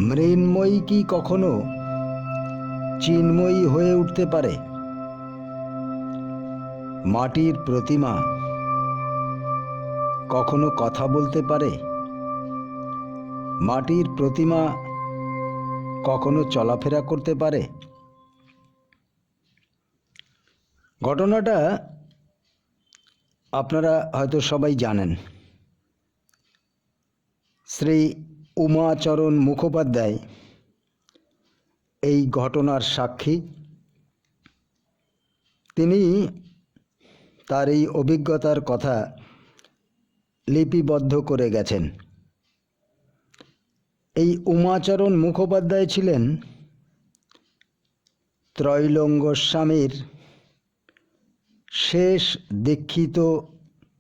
মৃন্ময়ী কি কখনো চিন্ময়ী হয়ে উঠতে পারে? মাটির প্রতিমা কখনো কথা বলতে পারে? মাটির প্রতিমা কখনো চলাফেরা করতে পারে? ঘটনাটা আপনারা হয়তো সবাই জানেন। শ্রী উমাচরণ মুখোপাধ্যায় এই ঘটনার সাক্ষী। তিনি তার এই অভিজ্ঞতার কথা লিপিবদ্ধ করে গেছেন। এই উমাচরণ মুখোপাধ্যায় ছিলেন ত্রৈলঙ্গ স্বামীর শেষ দীক্ষিত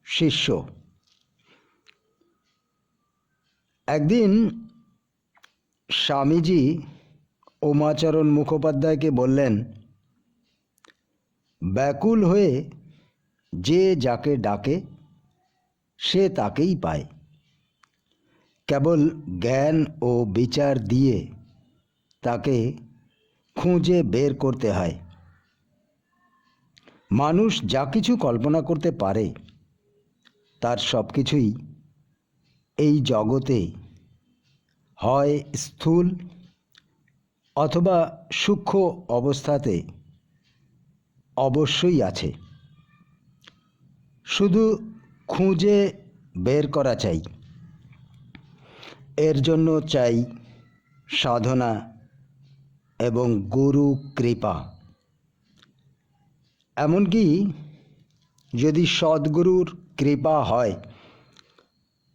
শিষ্য। একদিন স্বামীজি উমাচরণ মুখোপাধ্যায়কে বললেন, ব্যাকুল হয়ে যে যাকে ডাকে সে তাকেই পায়। কেবল জ্ঞান ও বিচার দিয়ে তাকে খুঁজে বের করতে হয়। মানুষ যা কিছু কল্পনা করতে পারে তার সব কিছুই এই জগতে হয় স্থূল অথবা সূক্ষ্ম অবস্থাতে অবশ্যই আছে। শুধু খুঁজে বের করা চাই। এর জন্য চাই সাধনা এবং গুরু কৃপা। এমনকি যদি সদ্গুরুর কৃপা হয়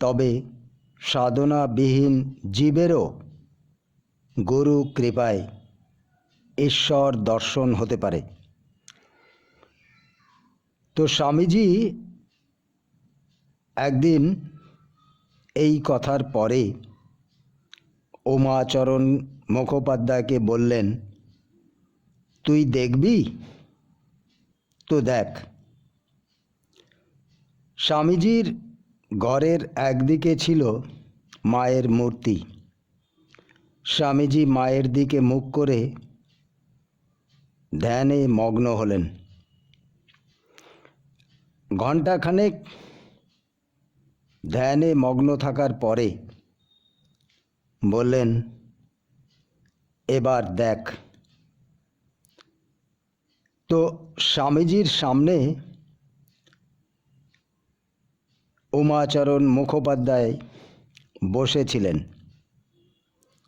তবে সাধনাবিহীন জীবেরও গুরু কৃপায় ঈশ্বর দর্শন হতে পারে। তো স্বামীজি একদিন এই কথার পরে উমাচরণ মুখোপাধ্যায়কে বললেন, তুই দেখবি তো দেখ। স্বামীজির ঘরের একদিকে ছিল মায়ের মূর্তি। স্বামীজি মায়ের দিকে মুখ করে ধ্যানে মগ্ন হলেন। ঘণ্টাখানেক ধ্যানে মগ্ন থাকার পরে বললেন, এবার দেখ। তো স্বামীজির সামনে উমাচরণ মুখোপাধ্যায় বসেছিলেন।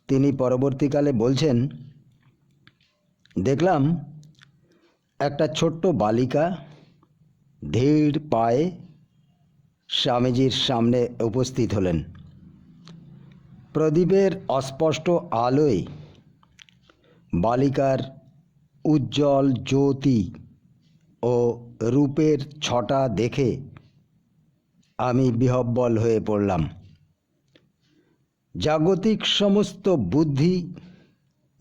তিনি পরবর্তীকালে বলছেন, দেখলাম একটা ছোট্ট বালিকা ধীর পায়ে স্বামীজির সামনে উপস্থিত হলেন। প্রদীপের অস্পষ্ট আলোয় বালিকার উজ্জ্বল জ্যোতি ও রূপের ছটা দেখে আমি বিহ্বল হয়ে পড়লাম। জাগতিক সমস্ত বুদ্ধি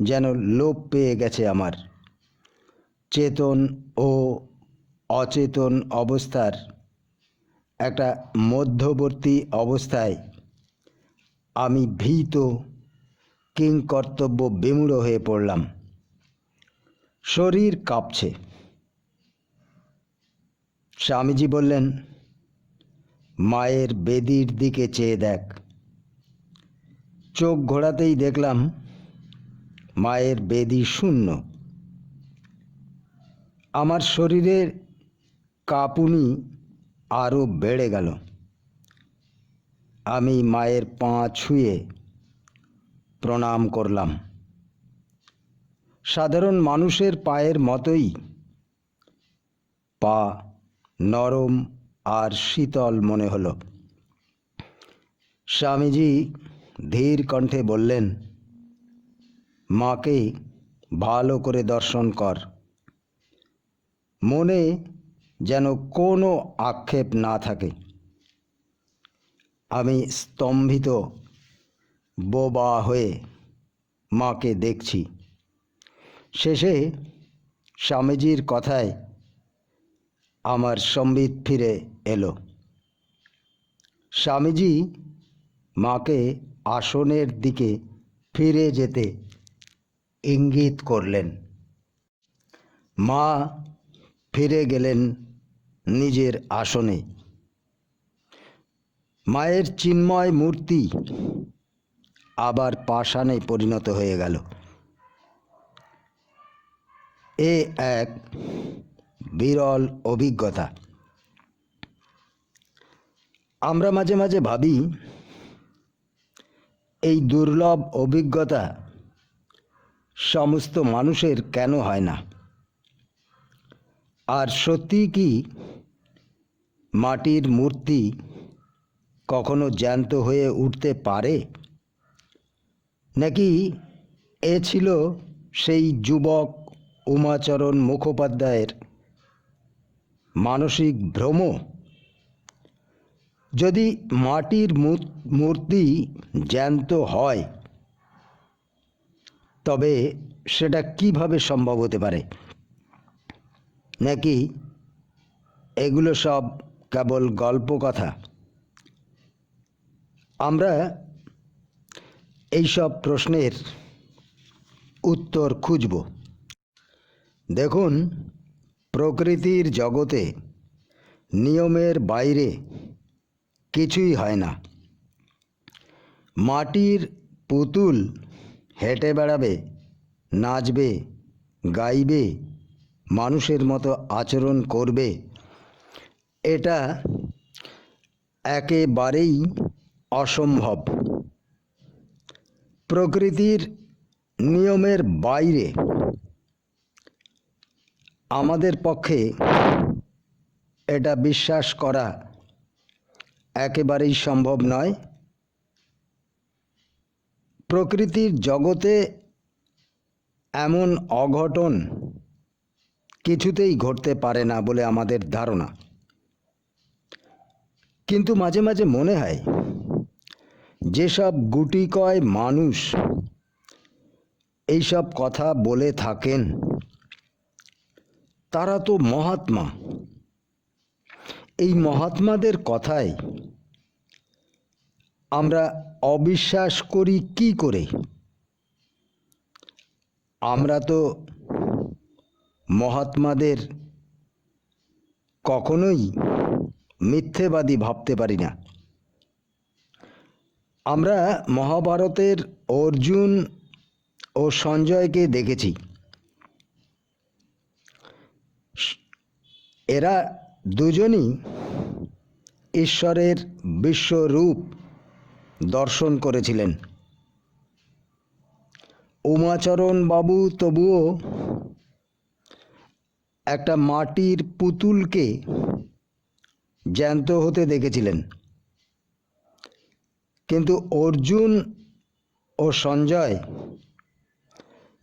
যেন লোপ পেয়ে গেছে আমার। চেতন ও অচেতন অবস্থার একটা মধ্যবর্তী অবস্থায় আমি ভীত কিংকর্তব্য বিমূঢ় হয়ে পড়লাম। শরীর কাঁপছে। স্বামীজি বললেন, মায়ের বেদির দিকে চেয়ে দেখ। চোখ ঘোরাতেই দেখলাম মায়ের বেদি শূন্য। আমার শরীরের কাঁপুনি আরও বেড়ে গেল। আমি মায়ের পা ছুঁয়ে প্রণাম করলাম। সাধারণ মানুষের পায়ের মতোই পা নরম আর শীতল মনে হলো। স্বামীজি ধীর কণ্ঠে বললেন, মাকে ভালো করে দর্শন কর। মনে যেন কোনো আক্ষেপ না থাকে। আমি স্তম্ভিত বোবা হয়ে মাকে দেখছি। শেষে স্বামীজির কথায় আমার সম্বিত ফিরে এলো। স্বামীজি মাকে আসনের দিকে ফিরে যেতে ইঙ্গিত করলেন। মা ফিরে গেলেন নিজের আসনে। মায়ের চিন্ময় মূর্তি আবার পাষাণে পরিণত হয়ে গেল। এ এক বিরল অভিজ্ঞতা। আমরা মাঝে মাঝে ভাবি, এই দুর্লভ অভিজ্ঞতা সমস্ত মানুষের কেন হয় না? আর সত্যি কি মাটির মূর্তি কখনো জ্যান্ত হয়ে উঠতে পারে? নাকি এ ছিল সেই যুবক উমাচরণ মুখোপাধ্যায়ের মানসিক ভ্রম? যদি মাটির মূর্তি জ্যান্ত হয়, তবে সেটা কিভাবে সম্ভব হতে পারে? নাকি এগুলো সব কেবল গল্প কথা? আমরা এইসব প্রশ্নের উত্তর খুঁজব। দেখুন, প্রকৃতির জগতে নিয়মের বাইরে কিছুই হয় না। মাটির পুতুল হেঁটে বেড়াবে, নাচবে, গাইবে, মানুষের মতো আচরণ করবে, এটা একেবারেই অসম্ভব। প্রকৃতির নিয়মের বাইরে আমাদের পক্ষে এটা বিশ্বাস করা একেবারেই সম্ভব নয়। প্রকৃতির জগতে এমন অঘটন কিছুতেই ঘটতে পারে না বলে আমাদের ধারণা। কিন্তু মাঝে মাঝে মনে হয়, যেসব গুটিকয় মানুষ এইসব কথা বলে থাকেন, তারা তো মহাত্মা। এই মহাত্মাদের কথায় আমরা অবিশ্বাস করি কি করে? আমরা তো মহাত্মাদের কখনোই মিথ্যেবাদী ভাবতে পারি না। আমরা মহাভারতের অর্জুন ও সঞ্জয়কে দেখেছি। এরা দুজনই ঈশ্বরের বিশ্বরূপ দর্শন করেছিলেন। উমাচরণ বাবু তবুও একটা মাটির পুতুলকে জ্যান্ত হতে দেখেছিলেন। কিন্তু অর্জুন ও সঞ্জয়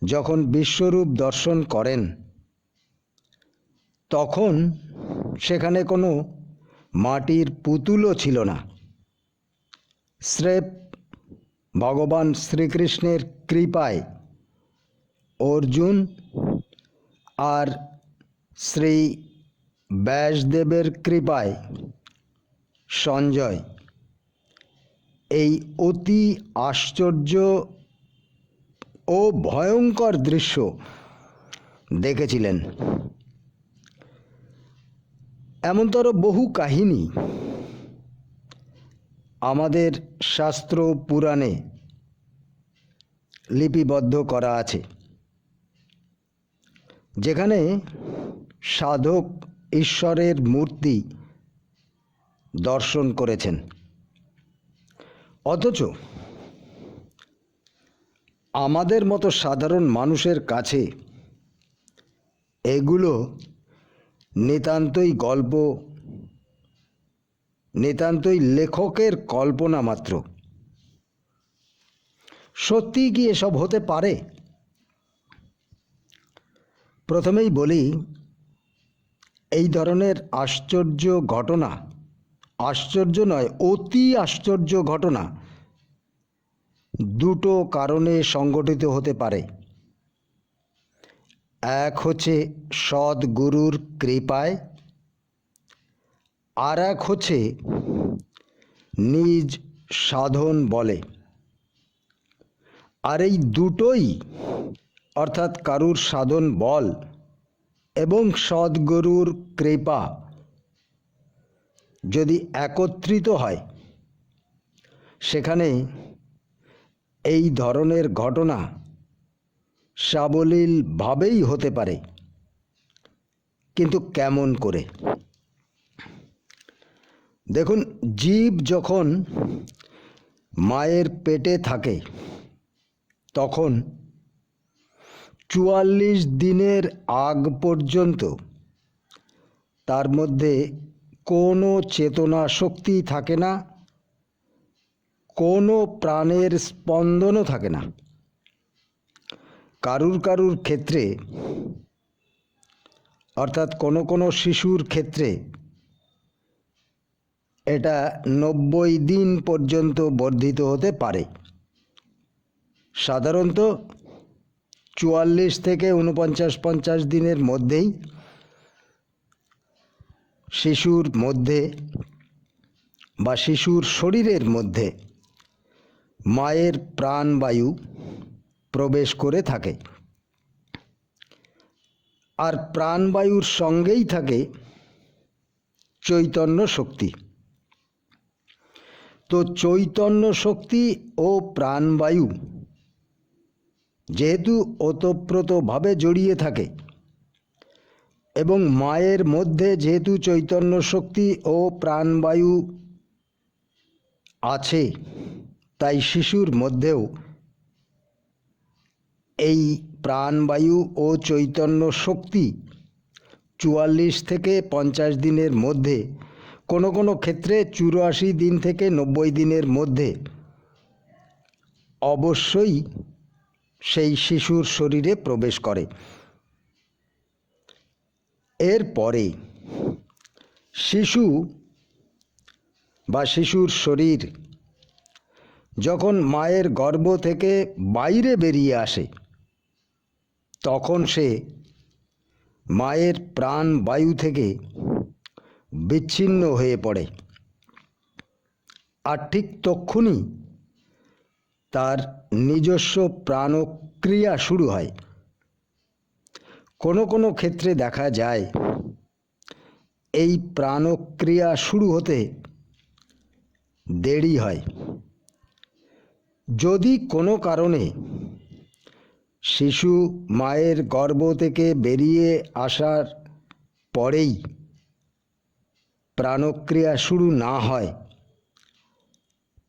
যখন বিশ্বরূপ দর্শন করেন, তখন সেখানে কোনো মাটির পুতুলও ছিল না। স্রেফ ভগবান শ্রীকৃষ্ণের কৃপায় অর্জুন আর শ্রী ব্যাসদেবের কৃপায় সঞ্জয় এই অতি আশ্চর্য ও ভয়ঙ্কর দৃশ্য দেখেছিলেন। এমনতর বহু কাহিনী আমাদের শাস্ত্র পুরাণে লিপিবদ্ধ করা আছে, যেখানে সাধক ঈশ্বরের মূর্তি দর্শন করেছেন। অথচ আমাদের মতো সাধারণ মানুষের কাছে এগুলো নিতান্তই গল্প, নিতান্তই লেখকের কল্পনা মাত্র। সত্যি কি এসব হতে পারে? প্রথমেই বলি, এই ধরনের আশ্চর্য ঘটনা, আশ্চর্য নয়, অতি আশ্চর্য ঘটনা দুটো কারণে সংঘটিত হতে পারে। এক হচ্ছে সদ্গুরুর কৃপায়, আর এক হচ্ছে নিজ সাধন বলে। আর এই দুটোই অর্থাৎ কারুর সাধন বল এবং সদ্গুরুর কৃপা যদি একত্রিত হয়, সেখানে এই ধরনের ঘটনা সাবলীলভাবেই হতে পারে। কিন্তু কেমন করে? দেখুন, জীব যখন মায়ের পেটে থাকে তখন 44 দিনের আগ পর্যন্ত তার মধ্যে কোনো চেতনা শক্তি থাকে না, কোনো প্রাণের স্পন্দনও থাকে না। কারুর কারুর ক্ষেত্রে অর্থাৎ কোনো শিশুর ক্ষেত্রে এটা 90 দিন পর্যন্ত বর্ধিত হতে পারে। সাধারণত 44 থেকে 49-50 দিনের মধ্যেই শিশুর মধ্যে বা শিশুর শরীরের মধ্যে মায়ের প্রাণবায়ু প্রবেশ করে থাকে। আর প্রাণবায়ুর সঙ্গেই থাকে চৈতন্য শক্তি। তো চৈতন্য শক্তি ও প্রাণবায়ু যেহেতু ওতপ্রোতভাবে জড়িয়ে থাকে এবং মায়ের মধ্যে যেহেতু চৈতন্য শক্তি ও প্রাণবায়ু আছে, তাই শিশুর মধ্যেও এই প্রাণবায়ু ও চৈতন্য শক্তি 44 থেকে 50 দিনের মধ্যে, কোনো ক্ষেত্রে 84 দিন থেকে 90 দিনের মধ্যে অবশ্যই সেই শিশুর শরীরে প্রবেশ করে। এরপরে শিশু বা শিশুর শরীর যখন মায়ের গর্ভ থেকে বাইরে বেরিয়ে আসে, তখন সে মায়ের প্রাণবায়ু থেকে বিচ্ছিন্ন হয়ে পড়ে। আর ঠিক তক্ষুনি তার নিজস্ব প্রাণক্রিয়া শুরু হয়। কোনো ক্ষেত্রে দেখা যায় এই প্রাণক্রিয়া শুরু হতে দেরি হয়। যদি কোনো কারণে শিশু মায়ের গর্ভ থেকে বেরিয়ে আসার পরেই প্রাণক্রিয়া শুরু না হয়,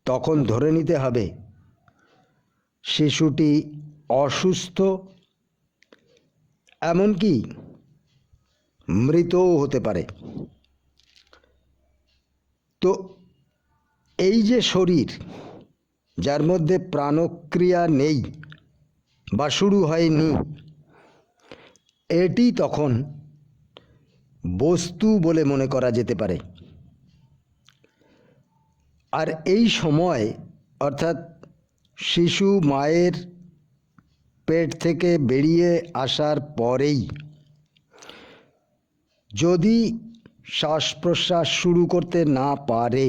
তখন ধরে নিতে হবে শিশুটি অসুস্থ, এমনকি মৃতও হতে পারে। তো এই যে শরীর যার মধ্যে প্রাণক্রিয়া নেই বা শুরু হয়নি, এটি তখন বস্তু বলে মনে করা যেতে পারে। আর এই সময় অর্থাৎ শিশু মায়ের পেট থেকে বেরিয়ে আসার পরেই যদি শ্বাস প্রশ্বাস শুরু করতে না পারে,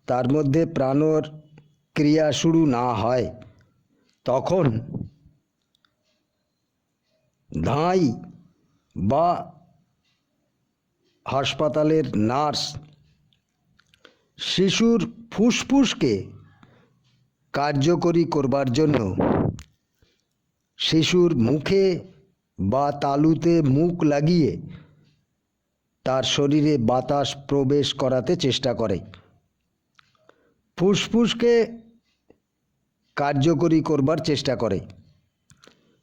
তার মধ্যে প্রাণর ক্রিয়া শুরু না হয়, তখন ধাই বা হাসপাতালের নার্স শিশুর ফুসফুসকে কার্যকরী করবার জন্য শিশুর মুখে বা তালুতে মুখ লাগিয়ে তার শরীরে বাতাস প্রবেশ করাতে চেষ্টা করে। ফুসফুসকে কার্যকরী করবার চেষ্টা করে,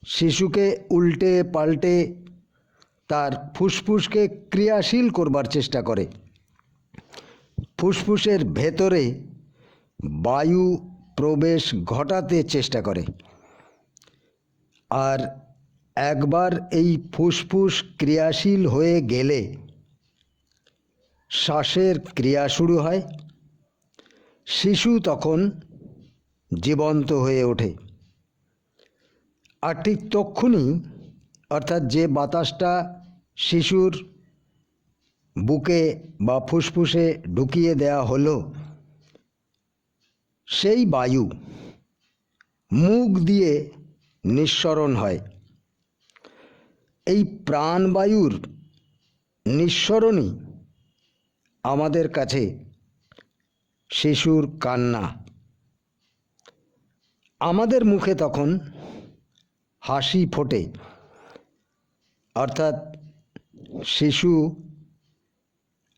শিশুকে উল্টে পাল্টে তার ফুসফুসকে ক্রিয়াশীল করবার চেষ্টা করে, ফুসফুসের ভেতরে বায়ু প্রবেশ ঘটাতে চেষ্টা করে। আর একবার এই ফুসফুস ক্রিয়াশীল হয়ে গেলে শ্বাসের ক্রিয়া শুরু হয়, শিশু তখন জীবন্ত হয়ে ওঠে। আর ঠিক তক্ষুনি অর্থাৎ যে বাতাসটা শিশুর বুকে বা ফুসফুসে ঢুকিয়ে দেয়া হলো, সেই বায়ু মুখ দিয়ে নিঃসরণ হয়। এই প্রাণবায়ুর নিঃসরণই আমাদের কাছে শিশুর কান্না। আমাদের মুখে তখন হাসি ফোটে, অর্থাৎ শিশু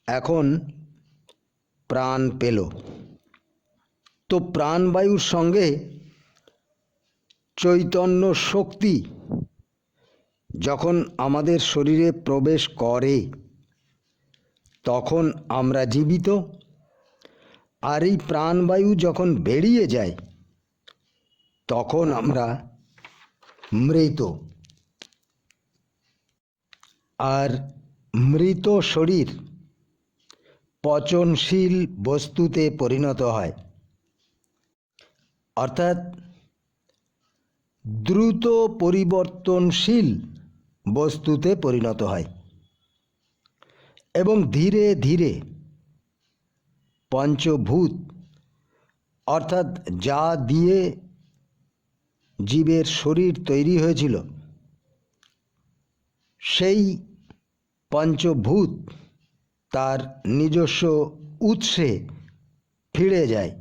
এখন প্রাণ পেল। তো প্রাণবায়ুর সঙ্গে চৈতন্য শক্তি যখন আমাদের শরীরে প্রবেশ করে তখন আমরা জীবিত, আর এই প্রাণবায়ু যখন বেরিয়ে যায় তখন আমরা মৃত। আর মৃত শরীর পচনশীল বস্তুতে পরিণত হয়, অর্থাৎ দ্রুত পরিবর্তনশীল বস্তুতে পরিণত হয় এবং ধীরে ধীরে পঞ্চভূত, অর্থাৎ যা দিয়ে জীবের শরীর তৈরি হয়েছিল সেই পঞ্চভূত তার নিজস্ব উৎসে ফিরে যায়।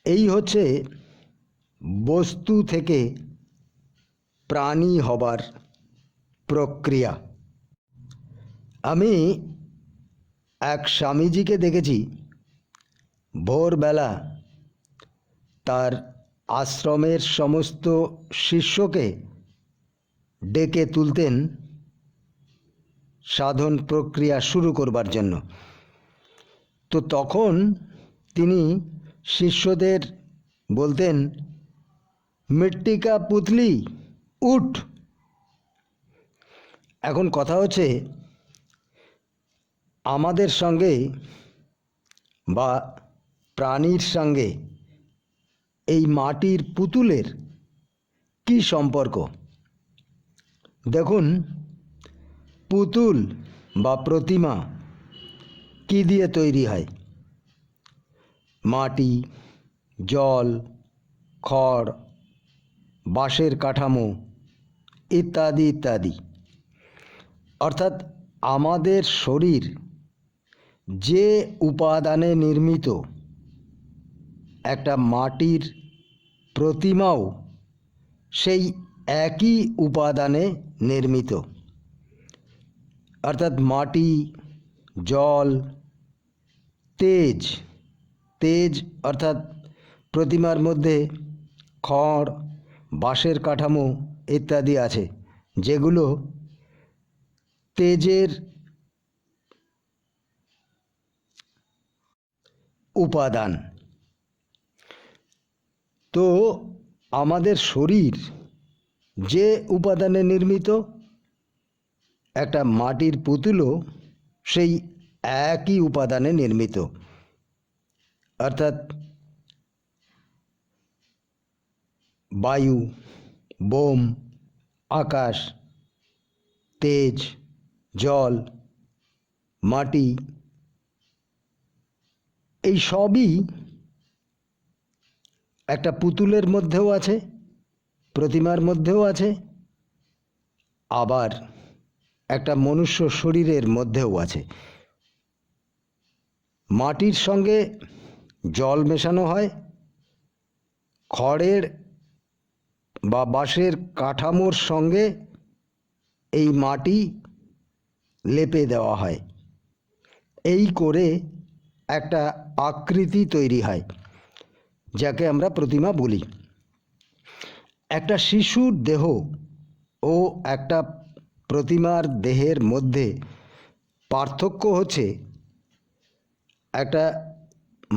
এই হচ্ছে বস্তু থেকে প্রাণী হবার প্রক্রিয়া। আমি এক স্বামীজিকে দেখেছি ভোরবেলা তার আশ্রমের সমস্ত শিষ্যকে ডেকে তুলতেন সাধন প্রক্রিয়া শুরু করবার জন্য। তো তখন তিনি শিষ্যদের বলতেন, মিট্টি কা পুতলি উঠ। এখন কথা হচ্ছে আমাদের সঙ্গে বা প্রাণীর সঙ্গে এই মাটির পুতুলের কি সম্পর্ক? দেখুন, পুতুল বা প্রতিমা কি দিয়ে তৈরি হয়? মাটি, জল, খড়, বাঁশের কাঠামো ইত্যাদি ইত্যাদি। অর্থাৎ আমাদের শরীর যে উপাদানে নির্মিত, একটা মাটির প্রতিমাও সেই একই উপাদানে নির্মিত। অর্থাৎ মাটি, জল, তেজ, তেজ অর্থাৎ প্রতিমার মধ্যে খড়, বাঁশের কাঠামো ইত্যাদি আছে, যেগুলো তেজের উপাদান। তো আমাদের শরীর যে উপাদানে নির্মিত, একটা মাটির পুতুলও সেই একই উপাদানে নির্মিত। অর্থাৎ বায়ু, বোম, আকাশ, তেজ, জল, মাটি, এই সবই একটা পুতুলের মধ্যেও আছে, প্রতিমার মধ্যেও আছে, আবার একটা মনুষ্য শরীরের মধ্যেও আছে। মাটির সঙ্গে জল মেশানো হয়, খড়ের বা বাঁশের কাঠামোর সঙ্গে এই মাটি লেপে দেওয়া হয়। এই করে একটা আকৃতি তৈরি হয়, যাকে আমরা প্রতিমা বলি। একটা শিশুর দেহ ও একটা প্রতিমার দেহের মধ্যে পার্থক্য হচ্ছে, একটা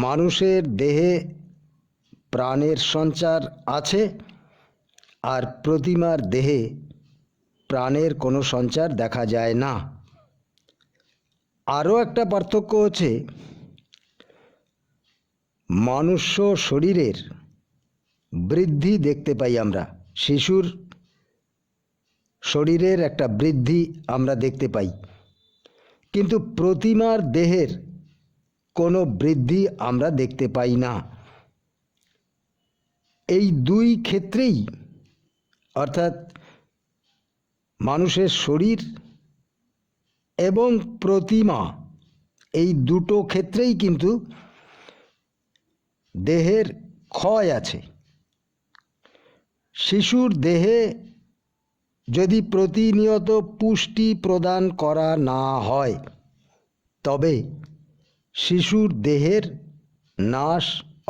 মানুষের দেহে প্রাণের সঞ্চার আছে, আর প্রতিমার দেহে প্রাণের কোনো সঞ্চার দেখা যায় না। আরও একটা পার্থক্য হচ্ছে, মনুষ্য শরীরের বৃদ্ধি দেখতে পাই আমরা, শিশুর শরীরের একটা বৃদ্ধি আমরা দেখতে পাই, কিন্তু প্রতিমার দেহের কোনো বৃদ্ধি আমরা দেখতে পাই না। এই দুই ক্ষেত্রেই, অর্থাৎ মানুষের শরীর এবং প্রতিমা, এই দুটো ক্ষেত্রেই কিন্তু দেহের ক্ষয় আছে। শিশুর দেহে যদি প্রতিনিয়ত পুষ্টি প্রদান করা না হয় তবে শিশুর দেহের নাশ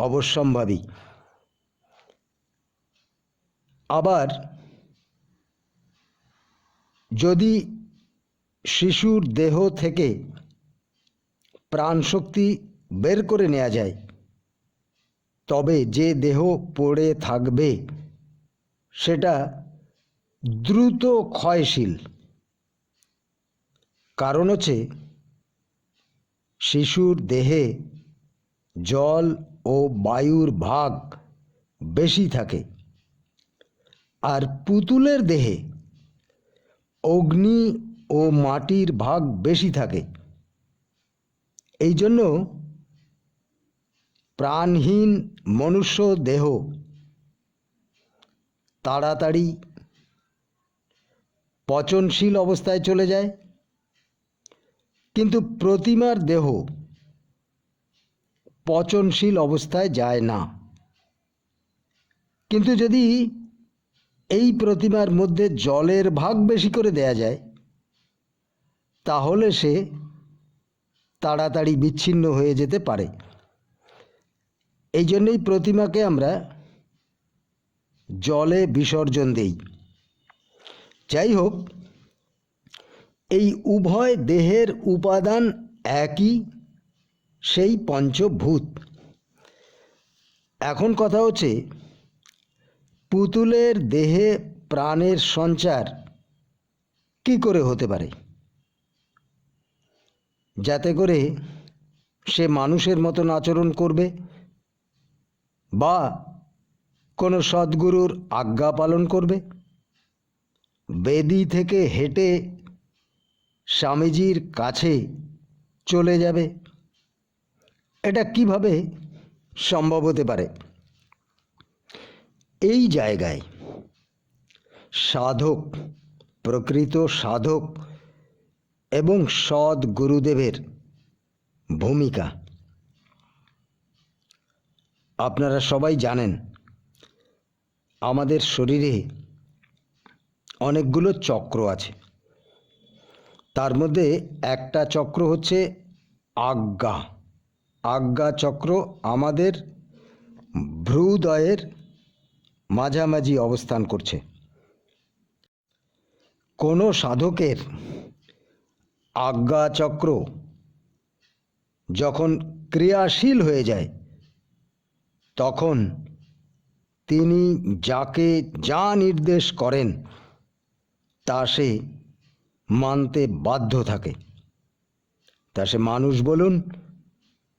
অবশ্যম্ভাবী। আবার যদি শিশুর দেহ থেকে প্রাণশক্তি বের করে নেওয়া যায় তবে যে দেহ পড়ে থাকবে সেটা দ্রুত ক্ষয়শীল। কারণ হচ্ছে শিশুর দেহে জল ও বায়ুর ভাগ বেশি থাকে, আর পুতুলের দেহে অগ্নি ও মাটির ভাগ বেশি থাকে। এই জন্য প্রাণহীন মনুষ্য দেহ তাড়াতাড়ি পচনশীল অবস্থায় চলে যায়, কিন্তু প্রতিমার দেহ পচনশীল অবস্থায় যায় না। কিন্তু যদি এই প্রতিমার মধ্যে জলের ভাগ বেশি করে দেয়া যায় তাহলে সে তাড়াতাড়ি বিচ্ছিন্ন হয়ে যেতে পারে। এই জন্যই প্রতিমাকে আমরা জলে বিসর্জন দেই। যাই হোক, এই উভয় দেহের উপাদান একই, সেই পঞ্চভূত। এখন কথা হচ্ছে পুতুলের দেহে প্রাণের সঞ্চার কি করে হতে পারে যাতে করে সে মানুষের মতন আচরণ করবে বা কোনো সদ্গুরুর আজ্ঞা পালন করবে, বেদি থেকে হেঁটে স্বামীজির কাছে চলে যাবে। এটা কিভাবে সম্ভব হতে পারে? এই জায়গায় সাধক, প্রকৃত সাধক এবং সৎ গুরুদেবের ভূমিকা। আপনারা সবাই জানেন আমাদের শরীরে অনেকগুলো চক্র আছে। তার মধ্যে একটা চক্র হচ্ছে আজ্ঞা। আজ্ঞা চক্র আমাদের ভ্রূদয়ের মাঝামাঝি অবস্থান করছে। কোনো সাধকের আজ্ঞা চক্র যখন ক্রিয়াশীল হয়ে যায় তখন তিনি যাকে যা নির্দেশ করেন তা সে মানতে বাধ্য থাকে। তা সে মানুষ বলুন,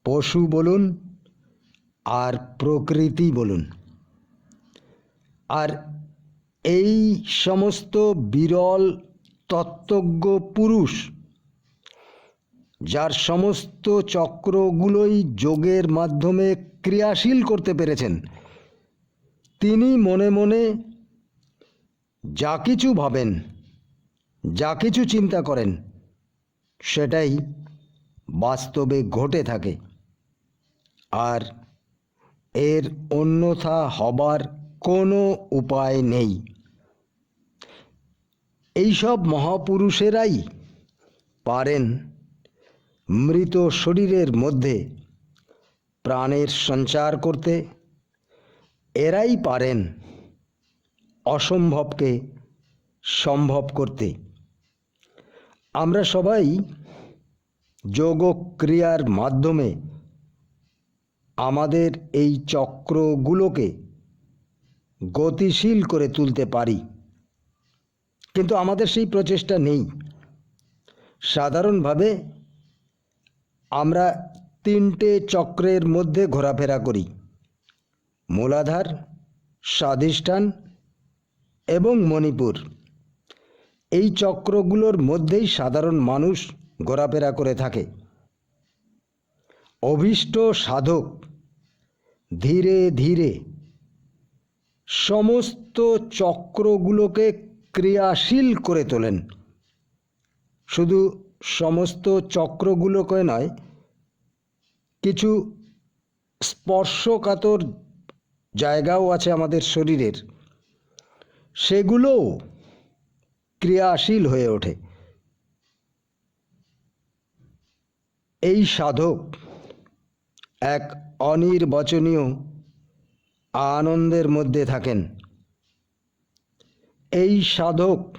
পশু বলুন, আর প্রকৃতি বলুন। আর এই সমস্ত বিরল তত্ত্বজ্ঞ পুরুষ যার সমস্ত চক্রগুলোই যোগের মাধ্যমে ক্রিয়াশীল করতে পেরেছেন, তিনি মনে মনে যা কিছু ভাবেন, যা কিছু চিন্তা করেন, সেটাই বাস্তবে ঘটে থাকে। আর এর অন্যথা হবার কোনো উপায় নেই। এইসব মহাপুরুষেরাই পারেন মৃত শরীরের মধ্যে প্রাণের সঞ্চার করতে। এরাই পারেন অসম্ভবকে সম্ভব করতে। আমরা সবাই যোগ ক্রিয়ার মাধ্যমে আমাদের এই চক্রগুলোকে গতিশীল করে তুলতে পারি, কিন্তু আমাদের সেই প্রচেষ্টা নেই। সাধারণভাবে আমরা তিনটে চক্রের মধ্যে ঘোরাফেরা করি: মূলাধার, স্বাধিষ্ঠান এবং মণিপুর। এই চক্রগুলোর মধ্যেই সাধারণ মানুষ ঘোরাফেরা করে থাকে। অভীষ্ট সাধক ধীরে ধীরে সমস্ত চক্রগুলোকে ক্রিয়াশীল করে তোলেন। শুধু সমস্ত চক্রগুলোকে নয়, কিছু স্পর্শকাতর জায়গাও আছে আমাদের শরীরের, সেগুলোও ক্রিয়াশীল হয়ে ওঠে। এই সাধক এক অনির্বচনীয় আনন্দের মধ্যে থাকেন। এই সাধক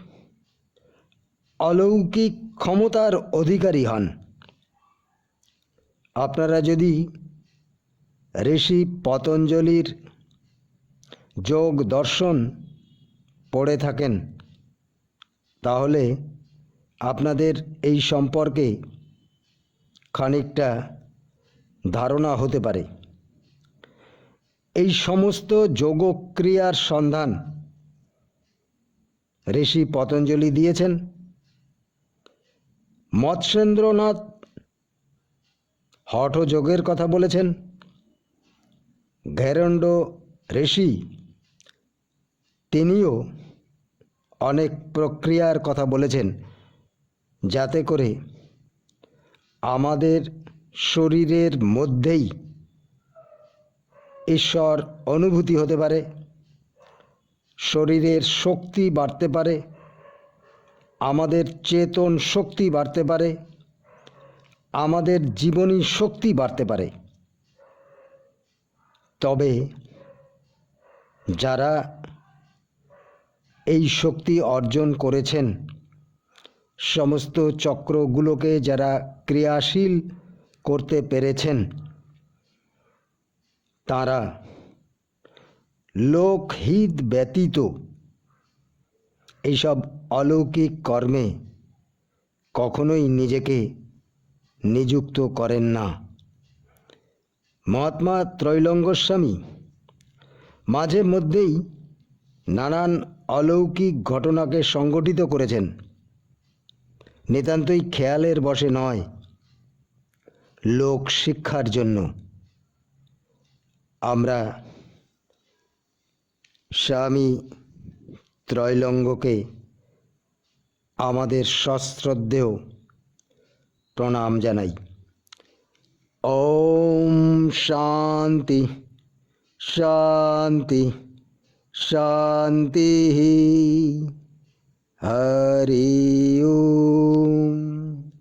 অলৌকিক ক্ষমতার অধিকারী হন। আপনারা যদি ঋষি পতঞ্জলির যোগ দর্শন পড়ে থাকেন, তাহলে আপনাদের এই সম্পর্কে খানিকটা ধারণা হতে পারে। এই সমস্ত যোগক্রিয়ার সন্ধান ঋষি পতঞ্জলি দিয়েছেন। মৎস্যেন্দ্রনাথ হঠযোগের কথা বলেছেন। ঘেরণ্ড ঋষি তিনিও অনেক প্রক্রিয়ার কথা বলেছেন, যাতে করে আমাদের শরীরের মধ্যেই ঈশ্বর অনুভূতি হতে পারে, শরীরের শক্তি বাড়তে পারে, আমাদের চেতন শক্তি বাড়তে পারে, আমাদের জীবনী শক্তি বাড়তে পারে। তবে যারা এই শক্তি অর্জন করেছেন, সমস্ত চক্রগুলোকে যারা ক্রিয়াশীল করতে পেরেছেন, তারা লোকহিত ব্যতীত এইসব অলৌকিক কর্মে কখনোই নিজেকে নিযুক্ত করেন না। মহাত্মা ত্রৈলঙ্গ স্বামী মাঝে মধ্যেই নানান অলৌকিক ঘটনাকে সংগঠিত করেছেন, নিতান্তই খেয়ালের বশে নয়, লোক শিক্ষার জন্য। আমরা স্বামী ত্রৈলঙ্গকে আমাদের সশ্রদ্ধেয় প্রণাম জানাই। ওম শান্তি শান্তি শান্তি। হরি ওম।